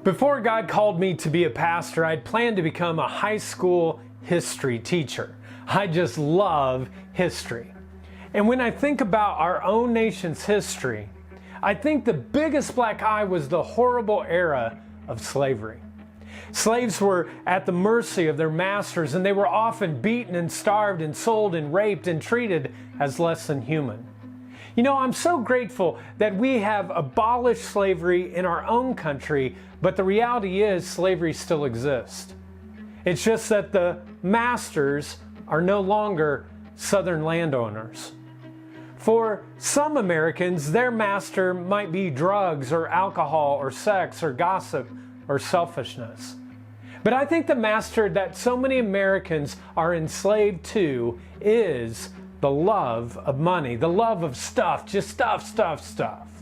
Before God called me to be a pastor, I'd planned to become a high school history teacher. I just love history. And when I think about our own nation's history, I think the biggest black eye was the horrible era of slavery. Slaves were at the mercy of their masters, and they were often beaten and starved and sold and raped and treated as less than human. You know, I'm so grateful that we have abolished slavery in our own country, but the reality is slavery still exists. It's just that the masters are no longer Southern landowners. For some Americans, their master might be drugs or alcohol or sex or gossip or selfishness. But I think the master that so many Americans are enslaved to is the love of money, the love of stuff, just stuff.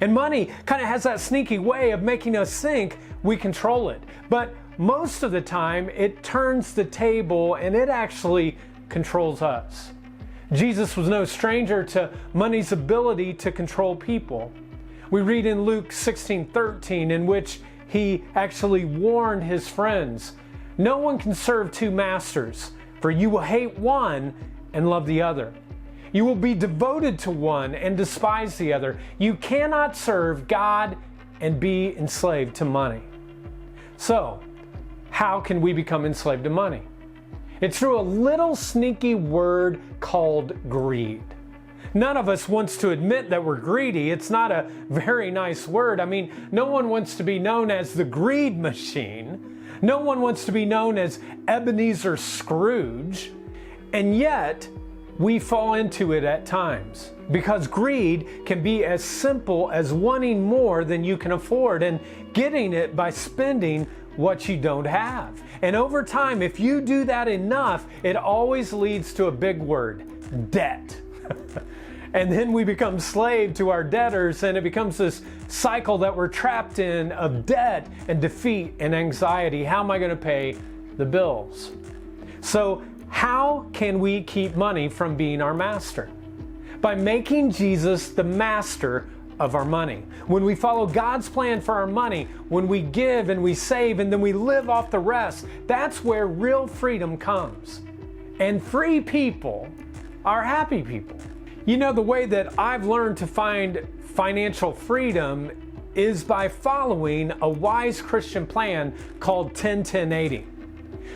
And money kind of has that sneaky way of making us think we control it. But most of the time, it turns the table and it actually controls us. Jesus was no stranger to money's ability to control people. We read in Luke 16:13, in which he actually warned his friends, "No one can serve two masters, for you will hate one and love the other. You will be devoted to one and despise the other. You cannot serve God and be enslaved to money." So, how can we become enslaved to money? It's through a little sneaky word called greed. None of us wants to admit that we're greedy. It's not a very nice word. I mean, no one wants to be known as the greed machine. No one wants to be known as Ebenezer Scrooge. And yet, we fall into it at times, because greed can be as simple as wanting more than you can afford and getting it by spending what you don't have. And over time, if you do that enough, it always leads to a big word: debt. And then we become slave to our debtors, and it becomes this cycle that we're trapped in of debt and defeat and anxiety. How am I going to pay the bills? So how can we keep money from being our master? By making Jesus the master of our money. When we follow God's plan for our money, when we give and we save and then we live off the rest, that's where real freedom comes. And free people are happy people. You know, the way that I've learned to find financial freedom is by following a wise Christian plan called 10-10-80.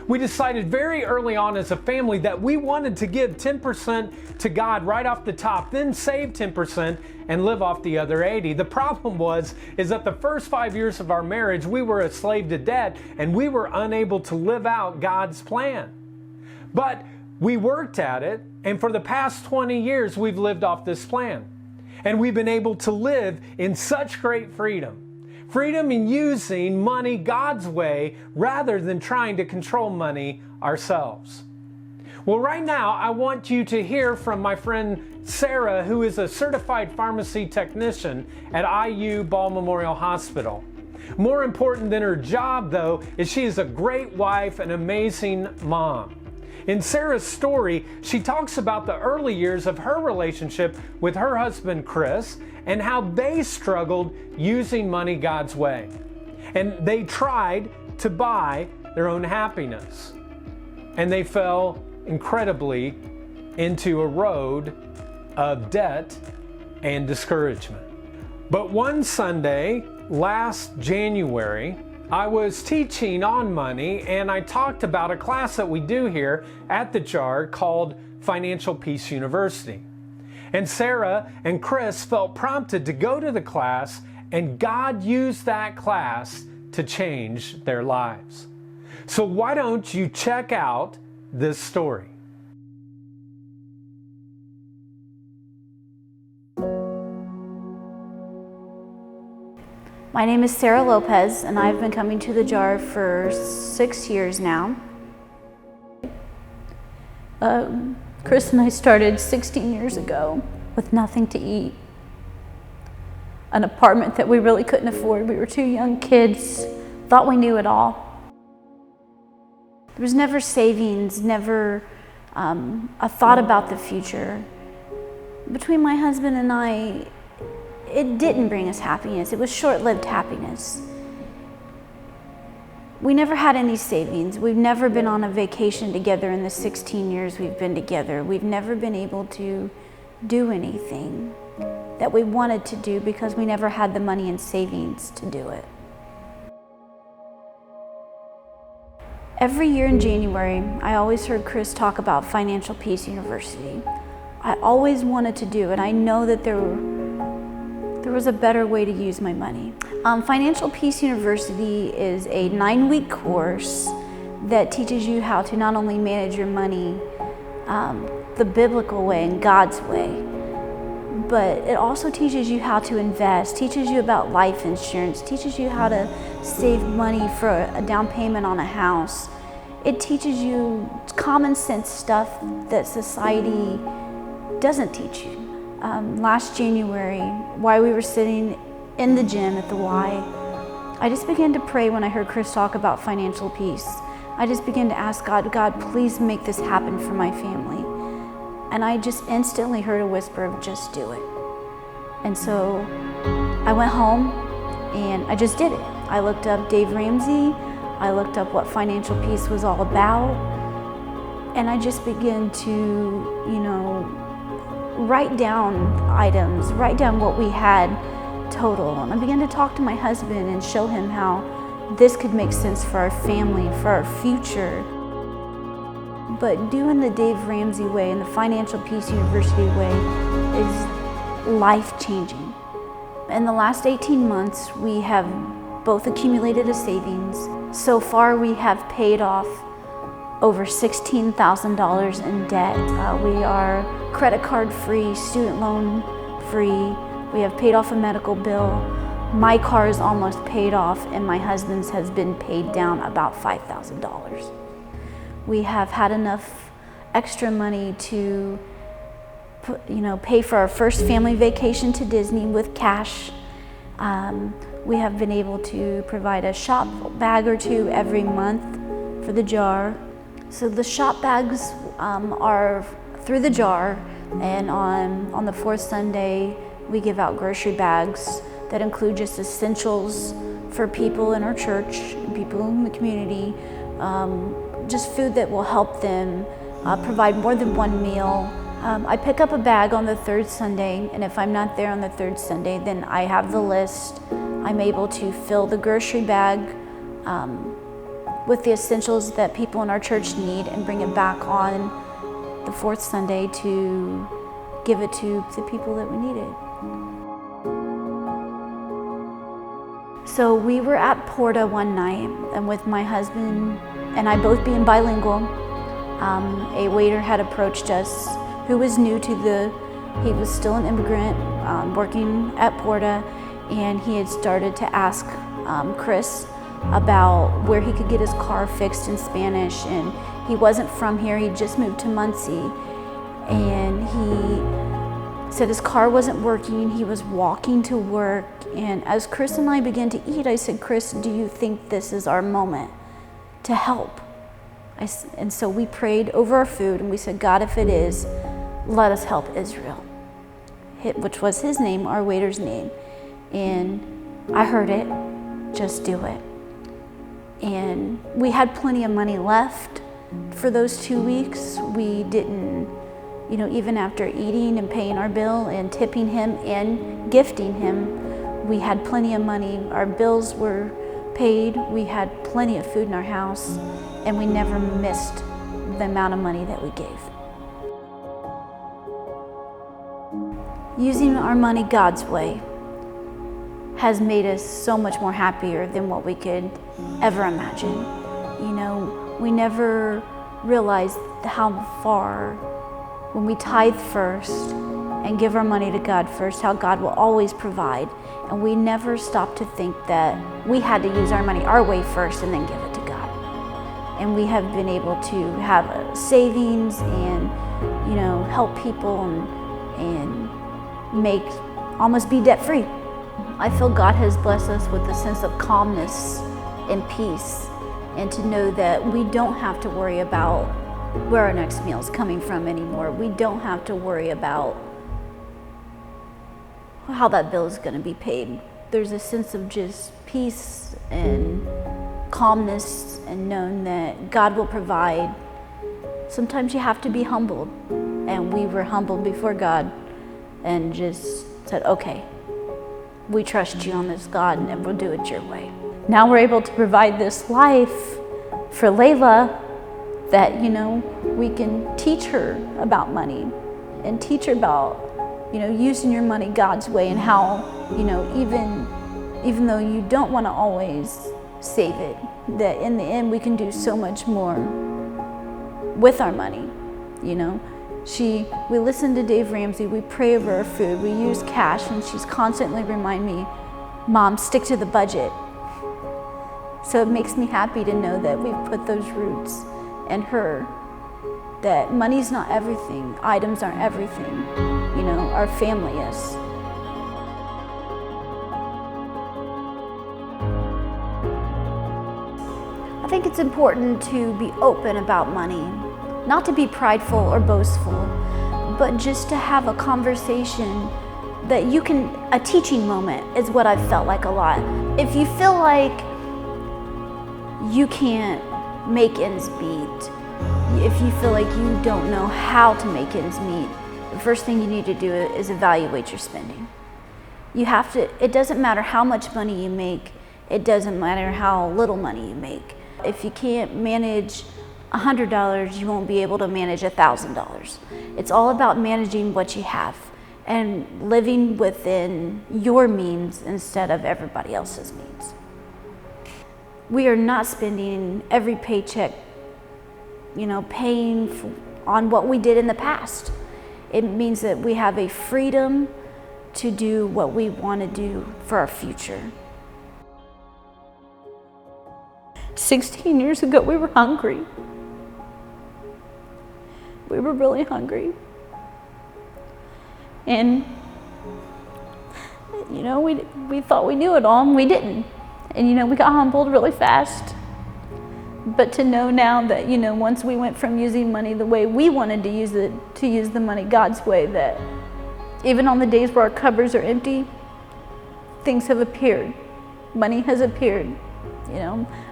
We decided very early on as a family that we wanted to give 10% to God right off the top, then save 10% and live off the other 80. The problem is that the first 5 years of our marriage, we were a slave to debt and we were unable to live out God's plan. But we worked at it, and for the past 20 years, we've lived off this plan. And we've been able to live in such great freedom. Freedom in using money God's way rather than trying to control money ourselves. Well, right now, I want you to hear from my friend Sarah, who is a certified pharmacy technician at IU Ball Memorial Hospital. More important than her job, though, is she is a great wife and amazing mom. In Sarah's story, she talks about the early years of her relationship with her husband, Chris, and how they struggled using money God's way. And they tried to buy their own happiness. And they fell incredibly into a road of debt and discouragement. But one Sunday, last January, I was teaching on money, and I talked about a class that we do here at the JAR called Financial Peace University. And Sarah and Chris felt prompted to go to the class, and God used that class to change their lives. So why don't you check out this story? My name is Sarah Lopez, and I've been coming to the JAR for 6 years now. Chris and I started 16 years ago with nothing to eat. An apartment that we really couldn't afford. We were two young kids, thought we knew it all. There was never savings, never a thought about the future. Between my husband and I, it didn't bring us happiness. It was short-lived happiness. We never had any savings. We've never been on a vacation together in the 16 years we've been together. We've never been able to do anything that we wanted to do because we never had the money in savings to do it. Every year in January, I always heard Chris talk about Financial Peace University. I always wanted to do it. I know that there was a better way to use my money. Financial Peace University is a 9-week course that teaches you how to not only manage your money the biblical way and God's way, but it also teaches you how to invest, teaches you about life insurance, teaches you how to save money for a down payment on a house. It teaches you common sense stuff that society doesn't teach you. Last January, while we were sitting in the gym at the Y, I just began to pray when I heard Chris talk about financial peace. I just began to ask God, please make this happen for my family. And I just instantly heard a whisper of just do it. And so I went home and I just did it. I looked up Dave Ramsey. I looked up what financial peace was all about. And I just began to, write down items, write down what we had total. And I began to talk to my husband and show him how this could make sense for our family, for our future. But doing the Dave Ramsey way and the Financial Peace University way is life-changing. In the last 18 months, we have both accumulated a savings. So far, we have paid off over $16,000 in debt. We are credit card free, student loan free. We have paid off a medical bill. My car is almost paid off, and my husband's has been paid down about $5,000. We have had enough extra money to pay for our first family vacation to Disney with cash. We have been able to provide a shop bag or two every month for the jar. So the shop bags are through the jar, and on the fourth Sunday, we give out grocery bags that include just essentials for people in our church and people in the community, just food that will help them provide more than one meal. I pick up a bag on the third Sunday, and if I'm not there on the third Sunday, then I have the list. I'm able to fill the grocery bag with the essentials that people in our church need and bring it back on the fourth Sunday to give it to the people that we need it. So we were at Porta one night, and with my husband and I both being bilingual, a waiter had approached us who was new to he was still an immigrant working at Porta, and he had started to ask Chris about where he could get his car fixed in Spanish. And he wasn't from here, he just moved to Muncie. And he said his car wasn't working, he was walking to work. And as Chris and I began to eat, I said, Chris, do you think this is our moment to help? And so we prayed over our food and we said, God, if it is, let us help Israel, which was his name, our waiter's name. And I heard it, just do it. And we had plenty of money left for those 2 weeks. We didn't, even after eating and paying our bill and tipping him and gifting him, we had plenty of money. Our bills were paid. We had plenty of food in our house, and we never missed the amount of money that we gave. Using our money God's way has made us so much more happier than what we could ever imagine. We never realized how far, when we tithe first and give our money to God first, how God will always provide. And we never stopped to think that we had to use our money our way first and then give it to God. And we have been able to have savings and, help people and almost be debt free. I feel God has blessed us with a sense of calmness and peace, and to know that we don't have to worry about where our next meal is coming from anymore. We don't have to worry about how that bill is going to be paid. There's a sense of just peace and calmness and known that God will provide. Sometimes you have to be humbled, and we were humbled before God and just said, okay, we trust you on this, God, and we'll do it your way. Now we're able to provide this life for Layla that, we can teach her about money and teach her about, using your money God's way, and how, even though you don't want to always save it, that in the end we can do so much more with our money. We listen to Dave Ramsey, we pray over our food, we use cash, and she's constantly remind me, Mom, stick to the budget. So it makes me happy to know that we've put those roots in her, that money's not everything, items aren't everything, our family is. I think it's important to be open about money, not to be prideful or boastful, but just to have a conversation that a teaching moment is what I've felt like a lot. If you feel like you can't make ends meet, if you feel like you don't know how to make ends meet, the first thing you need to do is evaluate your spending. It doesn't matter how much money you make, it doesn't matter how little money you make. If you can't manage $100, you won't be able to manage $1,000. It's all about managing what you have and living within your means instead of everybody else's means. We are not spending every paycheck, paying on what we did in the past. It means that we have a freedom to do what we want to do for our future. 16 years ago, we were hungry. We were really hungry. And, we thought we knew it all, and we didn't. And, we got humbled really fast. But to know now that, once we went from using money the way we wanted to use it, to use the money God's way, that even on the days where our cupboards are empty, things have appeared. Money has appeared.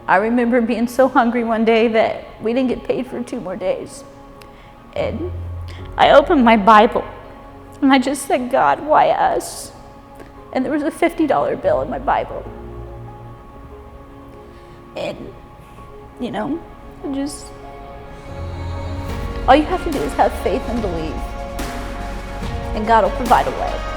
I remember being so hungry one day that we didn't get paid for 2 more days. And I opened my Bible and I just said, God, why us? And there was a $50 bill in my Bible. And, all you have to do is have faith and believe, and God will provide a way.